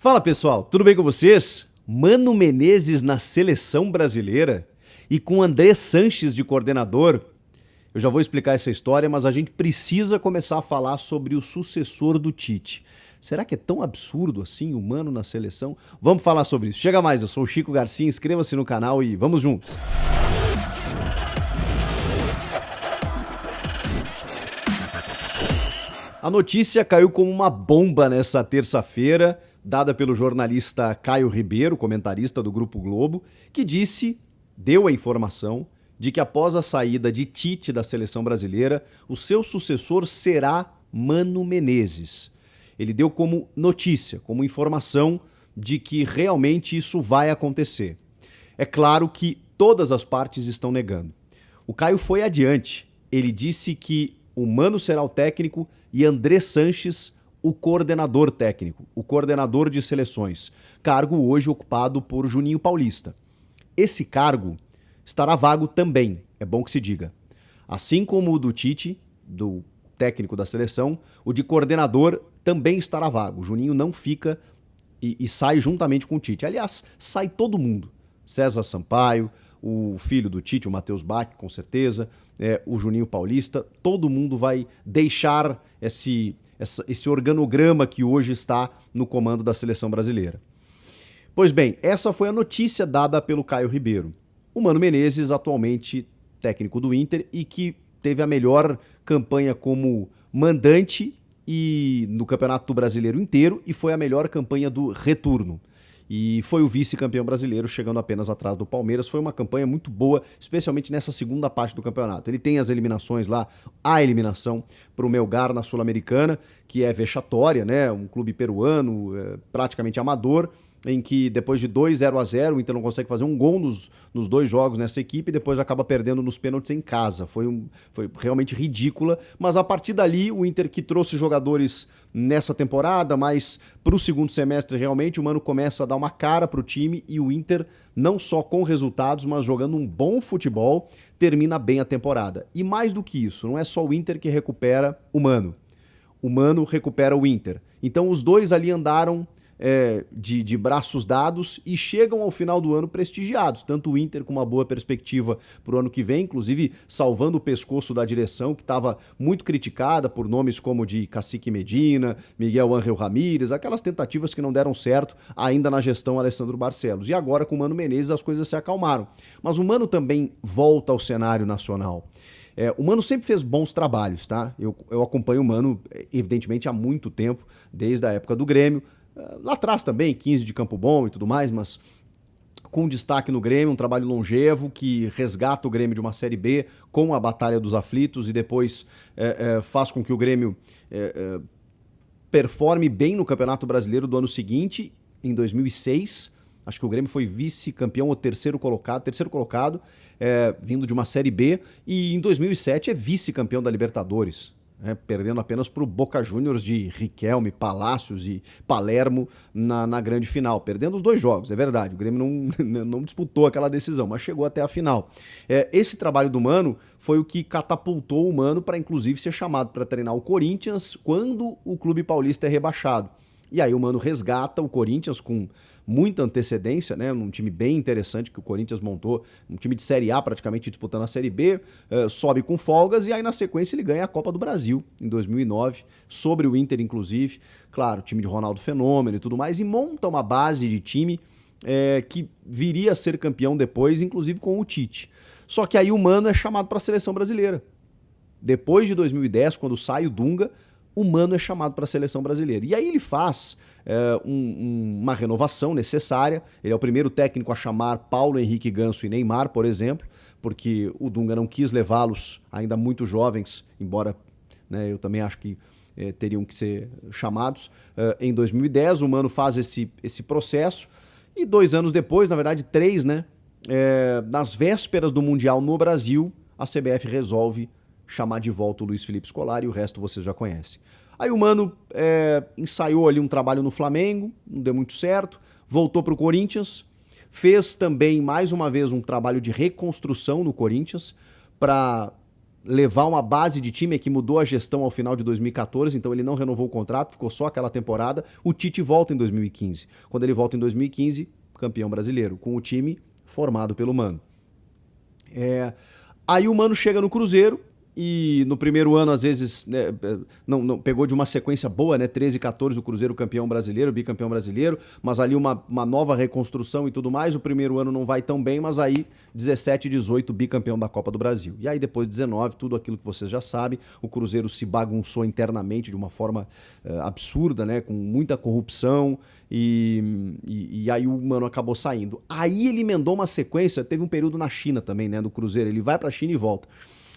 Fala pessoal, tudo bem com vocês? Mano Menezes na seleção brasileira e com André Sanches de coordenador. Eu já vou explicar essa história, mas a gente precisa começar a falar sobre o sucessor do Tite. Será que é tão absurdo assim o Mano na seleção? Vamos falar sobre isso. Chega mais, eu sou o Chico Garcia, inscreva-se no canal e vamos juntos. A notícia caiu como uma bomba nessa terça-feira, dada pelo jornalista Caio Ribeiro, comentarista do Grupo Globo, que deu a informação de que após a saída de Tite da seleção brasileira, o seu sucessor será Mano Menezes. Ele deu como notícia, como informação de que realmente isso vai acontecer. É claro que todas as partes estão negando. O Caio foi adiante. Ele disse que o Mano será o técnico e André Sanches o coordenador técnico, o coordenador de seleções, cargo hoje ocupado por Juninho Paulista. Esse cargo estará vago também, é bom que se diga. Assim como o do Tite, do técnico da seleção, o de coordenador também estará vago. O Juninho não fica e sai juntamente com o Tite. Aliás, sai todo mundo. César Sampaio, o filho do Tite, o Matheus Bach, com certeza, o Juninho Paulista, todo mundo vai deixar esse organograma que hoje está no comando da seleção brasileira. Pois bem, essa foi a notícia dada pelo Caio Ribeiro. O Mano Menezes, atualmente técnico do Inter e que teve a melhor campanha como mandante e no Campeonato Brasileiro inteiro e foi a melhor campanha do retorno. E foi o vice-campeão brasileiro, chegando apenas atrás do Palmeiras. Foi uma campanha muito boa, especialmente nessa segunda parte do campeonato. Ele tem as eliminações lá, a eliminação para o Melgar na Sul-Americana, que é vexatória, né? Um clube peruano, praticamente amador, em que depois de 2-0, o Inter não consegue fazer um gol nos dois jogos nessa equipe e depois acaba perdendo nos pênaltis em casa. Foi realmente ridícula, mas a partir dali o Inter que trouxe jogadores nessa temporada, mas para o segundo semestre realmente o Mano começa a dar uma cara para o time e o Inter, não só com resultados, mas jogando um bom futebol, termina bem a temporada. E mais do que isso, não é só o Inter que recupera o Mano recupera o Inter. Então os dois ali andaram de braços dados e chegam ao final do ano prestigiados, tanto o Inter com uma boa perspectiva para o ano que vem, inclusive salvando o pescoço da direção, que estava muito criticada por nomes como de Cacique Medina, Miguel Ángel Ramírez, aquelas tentativas que não deram certo ainda na gestão Alessandro Barcelos. E agora com o Mano Menezes as coisas se acalmaram. Mas o Mano também volta ao cenário nacional. O Mano sempre fez bons trabalhos, tá? Eu acompanho o Mano, evidentemente, há muito tempo, desde a época do Grêmio, lá atrás também, 15 de Campo Bom e tudo mais, mas com destaque no Grêmio, um trabalho longevo que resgata o Grêmio de uma Série B com a Batalha dos Aflitos e depois faz com que o Grêmio performe bem no Campeonato Brasileiro do ano seguinte, em 2006. Acho que o Grêmio foi vice-campeão ou terceiro colocado, vindo de uma Série B, e em 2007 é vice-campeão da Libertadores. Perdendo apenas para o Boca Juniors de Riquelme, Palácios e Palermo na grande final. Perdendo os dois jogos, é verdade. O Grêmio não disputou aquela decisão, mas chegou até a final. Esse trabalho do Mano foi o que catapultou o Mano para, inclusive, ser chamado para treinar o Corinthians quando o clube paulista é rebaixado. E aí o Mano resgata o Corinthians com muita antecedência, né? Um time bem interessante que o Corinthians montou, um time de Série A praticamente disputando a Série B, sobe com folgas e aí na sequência ele ganha a Copa do Brasil em 2009, sobre o Inter inclusive, claro, time de Ronaldo Fenômeno e tudo mais, e monta uma base de time que viria a ser campeão depois, inclusive com o Tite. Só que aí o Mano é chamado para a seleção brasileira. Depois de 2010, quando sai o Dunga, o Mano é chamado para a seleção brasileira. E aí ele faz uma renovação necessária. Ele é o primeiro técnico a chamar Paulo Henrique Ganso e Neymar, por exemplo, porque o Dunga não quis levá-los ainda muito jovens, embora eu também acho que teriam que ser chamados. Em 2010, o Mano faz esse processo e 2 anos depois, na verdade 3, nas vésperas do Mundial no Brasil, a CBF resolve chamar de volta o Luiz Felipe Scolari e o resto vocês já conhecem. Aí o Mano ensaiou ali um trabalho no Flamengo, não deu muito certo, voltou para o Corinthians, fez também mais uma vez um trabalho de reconstrução no Corinthians para levar uma base de time, que mudou a gestão ao final de 2014, então ele não renovou o contrato, ficou só aquela temporada. O Tite volta em 2015. Quando ele volta em 2015, campeão brasileiro, com o time formado pelo Mano. Aí o Mano chega no Cruzeiro e no primeiro ano, às vezes, né, não pegou de uma sequência boa, né? 13 e 14 o Cruzeiro campeão brasileiro, bicampeão brasileiro, mas ali uma nova reconstrução e tudo mais. O primeiro ano não vai tão bem, mas aí 17 e 18 bicampeão da Copa do Brasil. E aí depois 19, tudo aquilo que vocês já sabem, o Cruzeiro se bagunçou internamente de uma forma absurda, né? Com muita corrupção e aí o Mano acabou saindo. Aí ele emendou uma sequência, teve um período na China também, né? Do Cruzeiro, ele vai pra China e volta.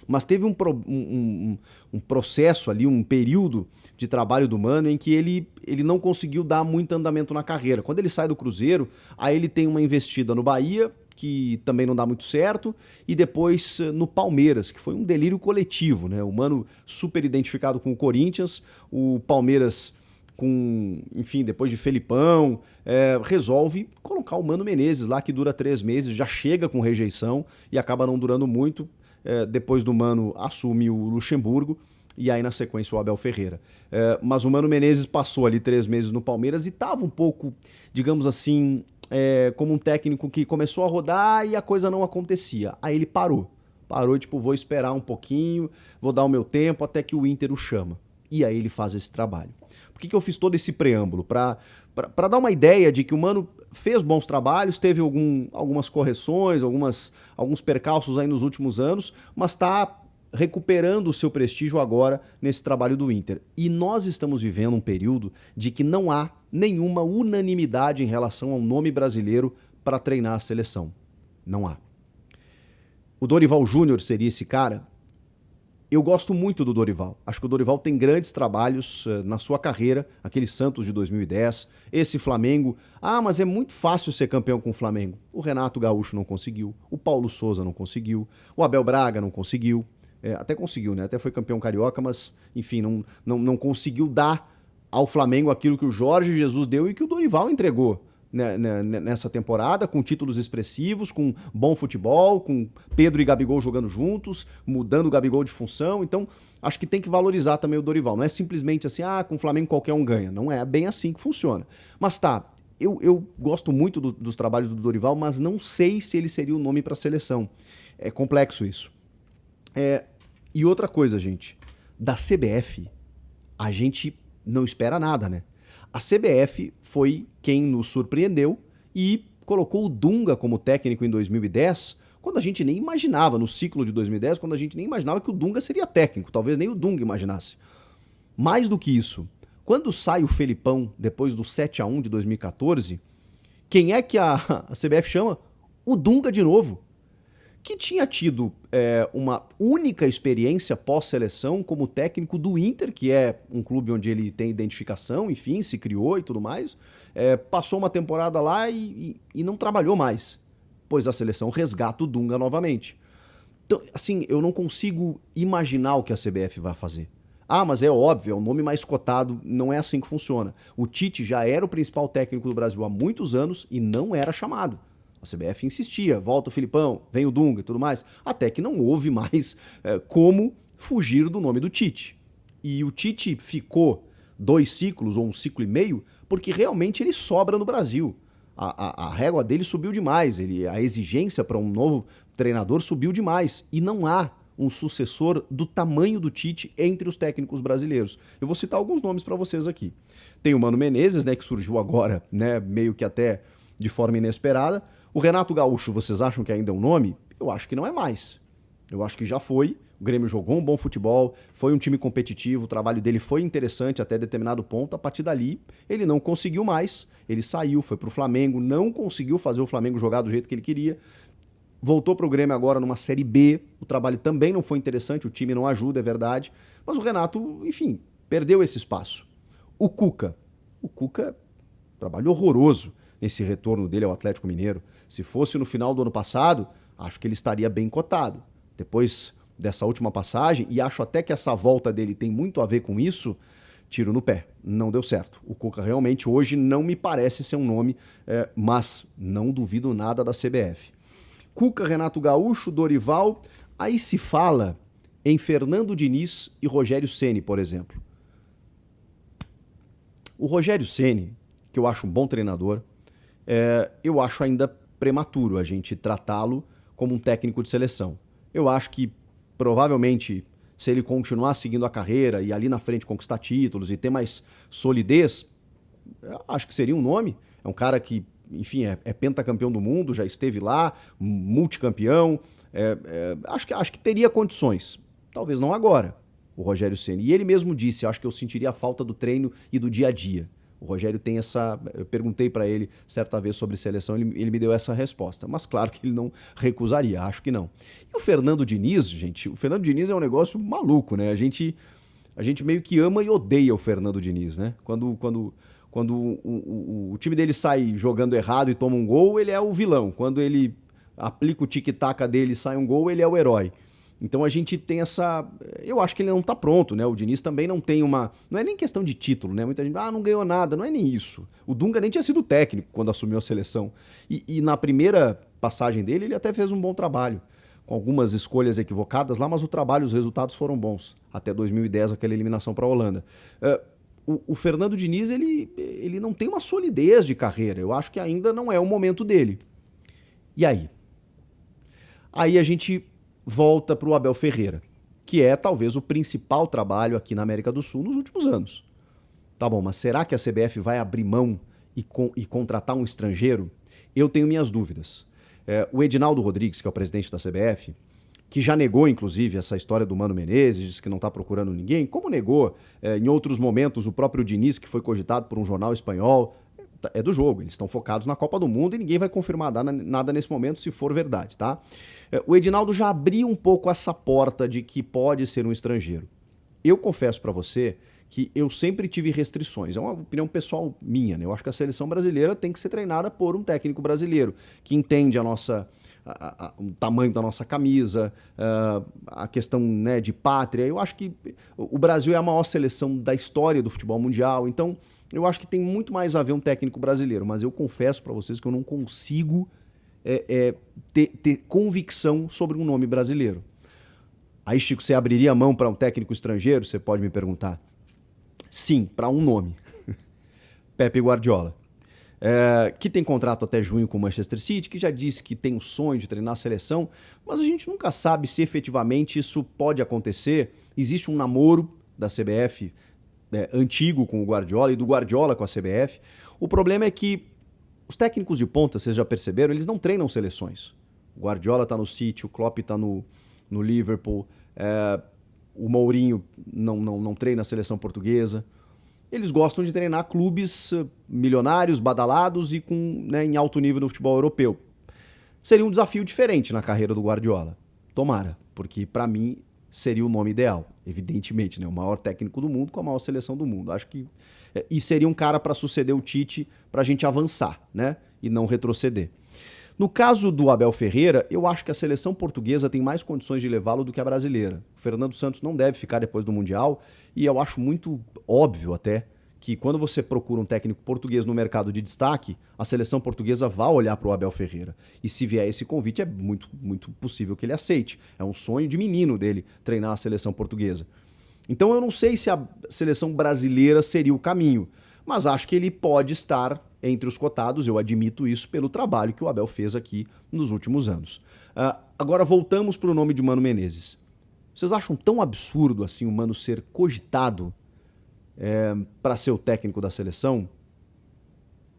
Mas teve um processo ali, um período de trabalho do Mano em que ele não conseguiu dar muito andamento na carreira. Quando ele sai do Cruzeiro, aí ele tem uma investida no Bahia, que também não dá muito certo, e depois no Palmeiras, que foi um delírio coletivo, né? O Mano super identificado com o Corinthians, o Palmeiras enfim, depois de Felipão, resolve colocar o Mano Menezes lá, que dura 3 meses, já chega com rejeição e acaba não durando muito. Depois do Mano assume o Luxemburgo e aí na sequência o Abel Ferreira. Mas o Mano Menezes passou ali 3 meses no Palmeiras e estava um pouco, digamos assim, como um técnico que começou a rodar e a coisa não acontecia. Aí ele parou, tipo, vou esperar um pouquinho, vou dar o meu tempo até que o Inter o chama. E aí ele faz esse trabalho. Por que eu fiz todo esse preâmbulo? Para dar uma ideia de que o Mano fez bons trabalhos, teve algumas correções, alguns percalços aí nos últimos anos, mas está recuperando o seu prestígio agora nesse trabalho do Inter. E nós estamos vivendo um período de que não há nenhuma unanimidade em relação ao nome brasileiro para treinar a seleção. Não há. O Dorival Júnior seria esse cara? Eu gosto muito do Dorival. Acho que o Dorival tem grandes trabalhos na sua carreira, aquele Santos de 2010, esse Flamengo. Mas é muito fácil ser campeão com o Flamengo. O Renato Gaúcho não conseguiu, o Paulo Souza não conseguiu, o Abel Braga não conseguiu. Até conseguiu, né? Até foi campeão carioca, mas, enfim, não conseguiu dar ao Flamengo aquilo que o Jorge Jesus deu e que o Dorival entregou nessa temporada, com títulos expressivos, com bom futebol, com Pedro e Gabigol jogando juntos, mudando o Gabigol de função. Então, acho que tem que valorizar também o Dorival. Não é simplesmente assim, com o Flamengo qualquer um ganha. Não é bem assim que funciona. Mas tá, eu gosto muito dos trabalhos do Dorival, mas não sei se ele seria o nome para a seleção. É complexo isso. E outra coisa, gente, da CBF, a gente não espera nada, né? A CBF foi quem nos surpreendeu e colocou o Dunga como técnico em 2010, quando a gente nem imaginava, no ciclo de 2010, quando a gente nem imaginava que o Dunga seria técnico, talvez nem o Dunga imaginasse. Mais do que isso, quando sai o Felipão, depois do 7-1 de 2014, quem é que a CBF chama? O Dunga de novo, que tinha tido uma única experiência pós-seleção como técnico do Inter, que é um clube onde ele tem identificação, enfim, se criou e tudo mais. Passou uma temporada lá e não trabalhou mais, pois a seleção resgata o Dunga novamente. Então, assim, eu não consigo imaginar o que a CBF vai fazer. Mas é óbvio, é o nome mais cotado, não é assim que funciona. O Tite já era o principal técnico do Brasil há muitos anos e não era chamado. A CBF insistia, volta o Filipão, vem o Dunga e tudo mais, até que não houve mais como fugir do nome do Tite. E o Tite ficou 2 ciclos ou 1 ciclo e meio porque realmente ele sobra no Brasil. A régua dele subiu demais, a exigência para um novo treinador subiu demais e não há um sucessor do tamanho do Tite entre os técnicos brasileiros. Eu vou citar alguns nomes para vocês aqui. Tem o Mano Menezes, né, que surgiu agora, né, meio que até de forma inesperada. O Renato Gaúcho, vocês acham que ainda é um nome? Eu acho que não é mais. Eu acho que já foi. O Grêmio jogou um bom futebol, foi um time competitivo, o trabalho dele foi interessante até determinado ponto. A partir dali, ele não conseguiu mais. Ele saiu, foi pro Flamengo, não conseguiu fazer o Flamengo jogar do jeito que ele queria. Voltou pro Grêmio agora numa Série B. O trabalho também não foi interessante, o time não ajuda, é verdade. Mas o Renato, enfim, perdeu esse espaço. O Cuca, trabalho horroroso nesse retorno dele ao Atlético Mineiro. Se fosse no final do ano passado, acho que ele estaria bem cotado. Depois dessa última passagem, e acho até que essa volta dele tem muito a ver com isso, tiro no pé. Não deu certo. O Cuca realmente hoje não me parece ser um nome, mas não duvido nada da CBF. Cuca, Renato Gaúcho, Dorival, aí se fala em Fernando Diniz e Rogério Ceni, por exemplo. O Rogério Ceni, que eu acho um bom treinador, eu acho ainda prematuro a gente tratá-lo como um técnico de seleção. Eu acho que provavelmente, se ele continuar seguindo a carreira e ali na frente conquistar títulos e ter mais solidez, eu acho que seria um nome. É um cara que, enfim, é pentacampeão do mundo, já esteve lá, multicampeão. Acho que teria condições. Talvez não agora, o Rogério Ceni. E ele mesmo disse, acho que eu sentiria a falta do treino e do dia a dia. O Rogério tem essa... Eu perguntei para ele certa vez sobre seleção, ele me deu essa resposta. Mas claro que ele não recusaria, acho que não. E o Fernando Diniz, gente, o Fernando Diniz é um negócio maluco, né? A gente meio que ama e odeia o Fernando Diniz, né? Quando o time dele sai jogando errado e toma um gol, ele é o vilão. Quando ele aplica o tic-tac dele e sai um gol, ele é o herói. Então a gente tem essa... Eu acho que ele não tá pronto, né? O Diniz também não tem uma... Não é nem questão de título, né? Muita gente, não ganhou nada. Não é nem isso. O Dunga nem tinha sido técnico quando assumiu a seleção. E na primeira passagem dele, ele até fez um bom trabalho. Com algumas escolhas equivocadas lá, mas o trabalho, os resultados foram bons. Até 2010, aquela eliminação para a Holanda. O Fernando Diniz, ele não tem uma solidez de carreira. Eu acho que ainda não é o momento dele. E aí? Aí a gente volta para o Abel Ferreira, que é talvez o principal trabalho aqui na América do Sul nos últimos anos. Tá bom, mas será que a CBF vai abrir mão e contratar um estrangeiro? Eu tenho minhas dúvidas. O Edinaldo Rodrigues, que é o presidente da CBF, que já negou, inclusive, essa história do Mano Menezes, disse que não está procurando ninguém, como negou em outros momentos o próprio Diniz, que foi cogitado por um jornal espanhol. É do jogo, eles estão focados na Copa do Mundo e ninguém vai confirmar nada nesse momento se for verdade, tá? O Edinaldo já abriu um pouco essa porta de que pode ser um estrangeiro. Eu confesso para você que eu sempre tive restrições, é uma opinião pessoal minha, né? Eu acho que a seleção brasileira tem que ser treinada por um técnico brasileiro, que entende o tamanho da nossa camisa, a questão, né, de pátria. Eu acho que o Brasil é a maior seleção da história do futebol mundial, então eu acho que tem muito mais a ver um técnico brasileiro, mas eu confesso para vocês que eu não consigo ter convicção sobre um nome brasileiro. Aí, Chico, você abriria a mão para um técnico estrangeiro? Você pode me perguntar. Sim, para um nome. Pepe Guardiola. Que tem contrato até junho com o Manchester City, que já disse que tem o sonho de treinar a seleção, mas a gente nunca sabe se efetivamente isso pode acontecer. Existe um namoro da CBF antigo com o Guardiola e do Guardiola com a CBF. O problema é que os técnicos de ponta, vocês já perceberam, eles não treinam seleções. O Guardiola tá no City, o Klopp tá no Liverpool, o Mourinho não treina a seleção portuguesa. Eles gostam de treinar clubes milionários, badalados e em alto nível no futebol europeu. Seria um desafio diferente na carreira do Guardiola. Tomara, porque para mim seria o nome ideal, evidentemente, né? O maior técnico do mundo com a maior seleção do mundo. Acho que e seria um cara para suceder o Tite para a gente avançar, né? E não retroceder. No caso do Abel Ferreira, eu acho que a seleção portuguesa tem mais condições de levá-lo do que a brasileira. O Fernando Santos não deve ficar depois do Mundial e eu acho muito óbvio até que quando você procura um técnico português no mercado de destaque, a seleção portuguesa vai olhar para o Abel Ferreira. E se vier esse convite, é muito, muito possível que ele aceite. É um sonho de menino dele treinar a seleção portuguesa. Então eu não sei se a seleção brasileira seria o caminho, mas acho que ele pode estar entre os cotados, eu admito isso, pelo trabalho que o Abel fez aqui nos últimos anos. Agora voltamos para o nome de Mano Menezes. Vocês acham tão absurdo assim o Mano ser cogitado para ser o técnico da seleção?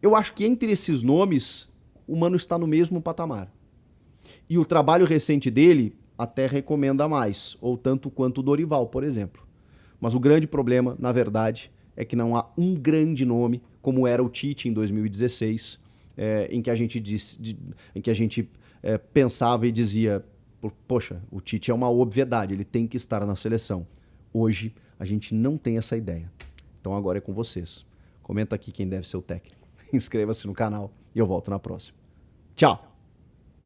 Eu acho que entre esses nomes, o Mano está no mesmo patamar. E o trabalho recente dele até recomenda mais, ou tanto quanto o Dorival, por exemplo. Mas o grande problema, na verdade, é que não há um grande nome, como era o Tite em 2016, em que a gente pensava e dizia, poxa, o Tite é uma obviedade, ele tem que estar na seleção. Hoje, a gente não tem essa ideia. Então agora é com vocês. Comenta aqui quem deve ser o técnico. Inscreva-se no canal e eu volto na próxima. Tchau!